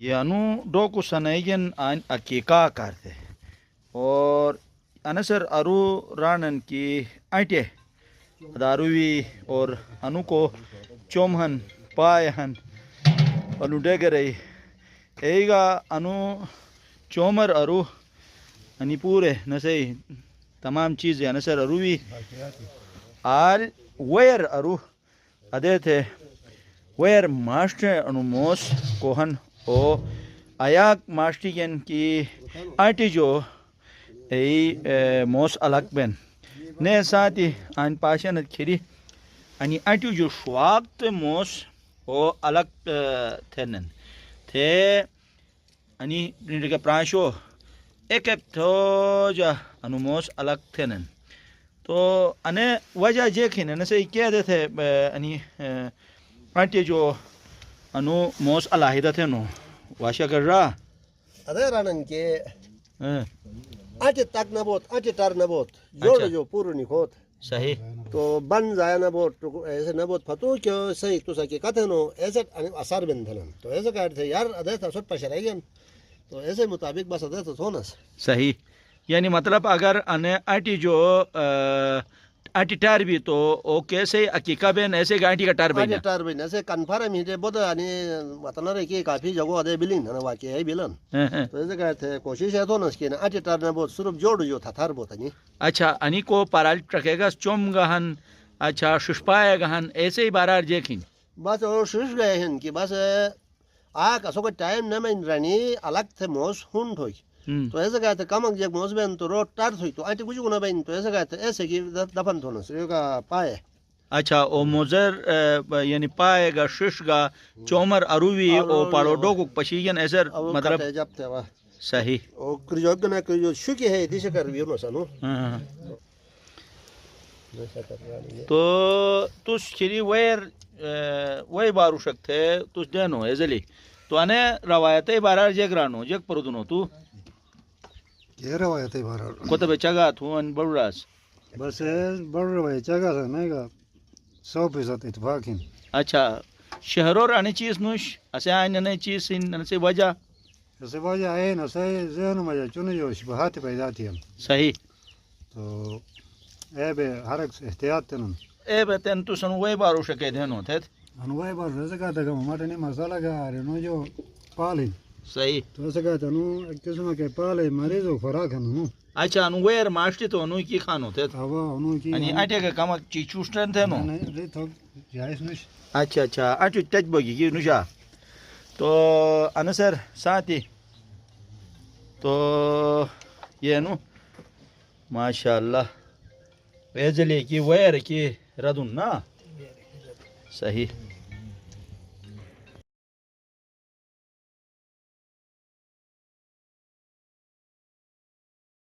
یانو ڈوکو سنائگن آن عقیقہ کرتے اور انسر ارو رانن کی آٹے داروی اور انو کو چومہن پائہن انو ڈگرئی ایگا انو چومر ارو انی پورے نسے تمام چیزیں انسر اروی آل ویر ارو ادے تھے ویر ماسٹر انو موس کوہن او آیاک ماسٹیگن کی آٹی جو ای موس الگ بین نے ساتھی آن پاشنت کھری انی آٹی جو شواقت موس او الگ تھنن تھے انی نڈگا پرانشو ایک تو جا انو موس الگ تھنن تو انے وجہ جیکھن نسے کیا دیتے انی آٹی جو انو موس علاحدہ تھے نو واشا کر رہا ادھے رانن کے آٹے تک نبوت آٹے ٹار نبوت جوڑ جو پورو نکھوت صحیح تو بن زایا نبوت ایسے نبوت پھتو کیوں صحیح تو سکی کہتے نو ایسے اثار بن دھلن تو ایسے کہتے تھے یار ادھے تھا سوٹ پشر آئی گن تو ایسے مطابق بس ادھے تھا سونس صحیح یعنی مطلب اگر انے آٹی جو آٹی ٹار بھی تو او کیسے عقیقہ بین ایسے آٹی کا ٹار بین آٹے ٹار بین ایسے کنفرم ہی دے بود آنی وطن رہے کہ کافی جگہ ادھے بلین ہے واقعی ہے بلن تو ایسے کہتے تھے کوشش ہے تو نس کی آٹے ٹار نبوت صرف جوڑ جو تھا تھار بوتا نہیں اچھا انی کو پارال ٹرکے گا چوم گہن اچھا ششپائے گہن ایسے ہی بارار جیکھیں بس اور شش گئے ہیں کہ بس آیا کسو کا ٹائم نہ میں رانی الگ تھے موس ہونڈ ہوئی تو ایسے کہتے کمک جب موس بین تو روڈ ٹار ہوئی تو آنٹی کچھ گنا بین تو ایسے کہتے ایسے کی دفن تھونا سے کا پائے اچھا او موزر یعنی پائے گا شش گا چومر اروی او پاڑو ڈوکو پشیگن ایسر مطلب جب تھے وہ صحیح او کریوگ نہ کریو شکی ہے دیشے کر ویو نو سانو تو تس کھری ویر وی بارو شکتے تس دینو ایزلی تو انے روایتی بارار جیگ رانو جیگ پردنو تو یہ روایت ہے بارہ کوتا چگا تو ان بڑراس بس بڑھ روایت جگہ سے نہیں گا 100% اتفاق ہیں اچھا شہرور آنے چیز نوش اسے آئین نئے چیز سن سے وجہ اسے وجہ آئے نا صحیح ذہن میں چنے جو شبہات پیدا تھی ہم صحیح تو اے بے ہر ایک احتیاط تنن اے بے تن تو سن وی بارو شکے دینو تھے انوائی بار رزا کہتا کہ ہمارے نہیں مسئلہ کا رنو جو پالیں صحیح تو ایسا کہتا نو ایک قسم کے پالے مریض و خوراک ہیں نو اچھا انو ویر ماشتی تو انو کی خانو تھے ہوا انو کی یعنی آٹے کا کام چی چوشٹن تھے نو نہیں ری تو جائز نش اچھا اچھا آٹو ٹچ بگی کی نوشا تو انسر ساتھی تو یہ نو ماشاءاللہ ویزلی کی ویر کی ردن نا صحیح